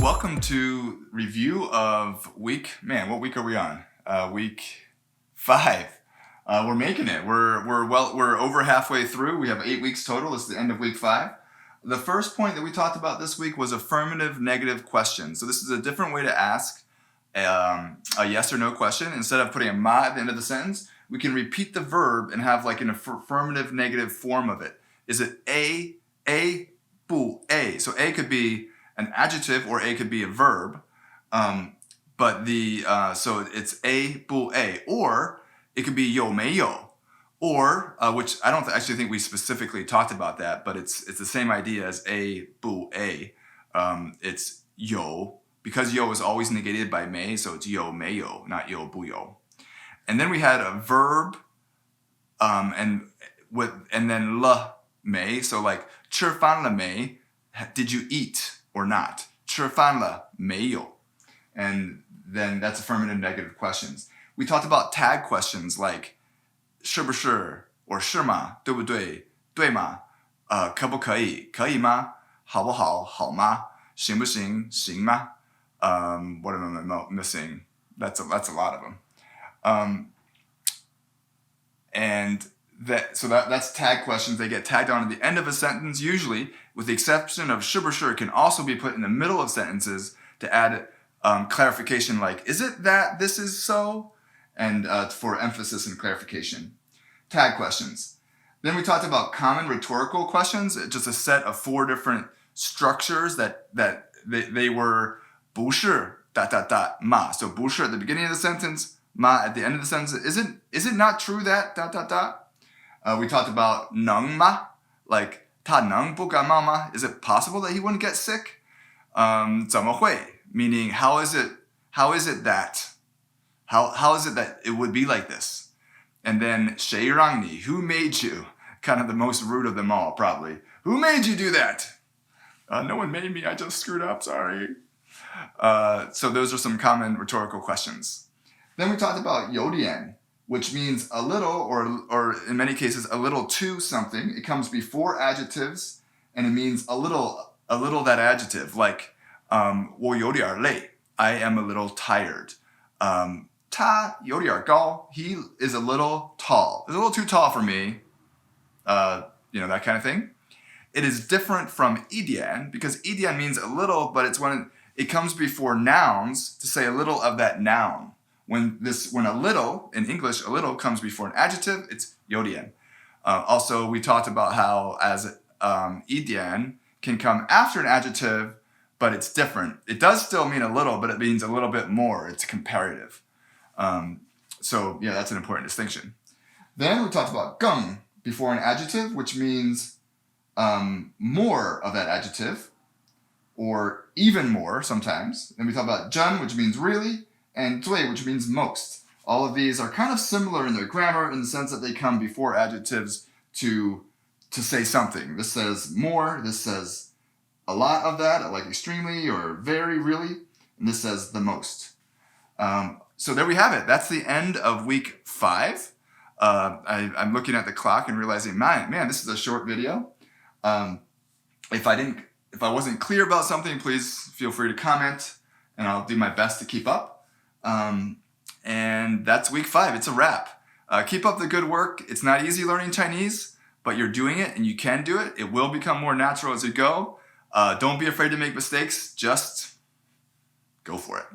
welcome to review of what week are we on? Week 5. We're making it. We're over halfway through. We have 8 weeks total. It's the end of week 5. The first point that we talked about this week was affirmative-negative questions. So this is a different way to ask a yes or no question. Instead of putting a ma at the end of the sentence, we can repeat the verb and have like an affirmative-negative form of it. Is it a, bu, a? So a could be an adjective or a could be a verb. So it's a, bu, a. Or it could be 有没有, or which I don't actually think we specifically talked about that, but it's the same idea as a, bu, a. It's 有, because 有 is always negated by 没, so it's 有没有, not 有不有. And then we had a verb, and then 了没, so like 吃饭了没, did you eat or not? 吃饭了没有? And then that's affirmative negative questions. We talked about tag questions like 是不是 or 是吗, 对不对, 对吗, 可不可以, 可以吗, 好不好, 好吗, 行不行, 行吗? What am I missing? That's a lot of them. That's tag questions. They get tagged on at the end of a sentence, usually, with the exception of 是不是 can also be put in the middle of sentences to add clarification like, is it that this is so? And for emphasis and clarification. Tag questions. Then we talked about common rhetorical questions, just a set of 4 different structures that they were 不是 ... ma. So 不是 at the beginning of the sentence, ma at the end of the sentence. Is it not true that ... We talked about 能吗? Like 他能不感冒吗? Is it possible that he wouldn't get sick? 怎么会? Meaning how is it that? How is it that it would be like this? And then 谁让你? Who made you? Kind of the most rude of them all, probably. Who made you do that? No one made me. I just screwed up. Sorry. So those are some common rhetorical questions. Then we talked about yodiyan, which means a little, or in many cases, a little to something. It comes before adjectives, and it means a little that adjective. Like 我有点累. I am a little tired. 他有点高. He is a little tall. It's a little too tall for me. That kind of thing. It is different from yodiyan, because yodiyan means a little, but it's when it comes before nouns to say a little of that noun. When a little, in English, a little comes before an adjective, it's yodiyan. Also, we talked about how as yodiyan can come after an adjective, but it's different. It does still mean a little, but it means a little bit more. It's comparative. That's an important distinction. Then we talked about gèng before an adjective, which means more of that adjective, or even more sometimes. Then we talk about zhēn, which means really, and zui, which means most. All of these are kind of similar in their grammar in the sense that they come before adjectives to say something. This says more, this says a lot of that, like extremely or very, really, and this says the most. So there we have it. That's the end of week 5. I'm looking at the clock and realizing, man, this is a short video. If I wasn't clear about something, please feel free to comment, and I'll do my best to keep up. And that's week 5. It's a wrap. Keep up the good work. It's not easy learning Chinese, but you're doing it, and you can do it. It will become more natural as you go. Don't be afraid to make mistakes. Just go for it.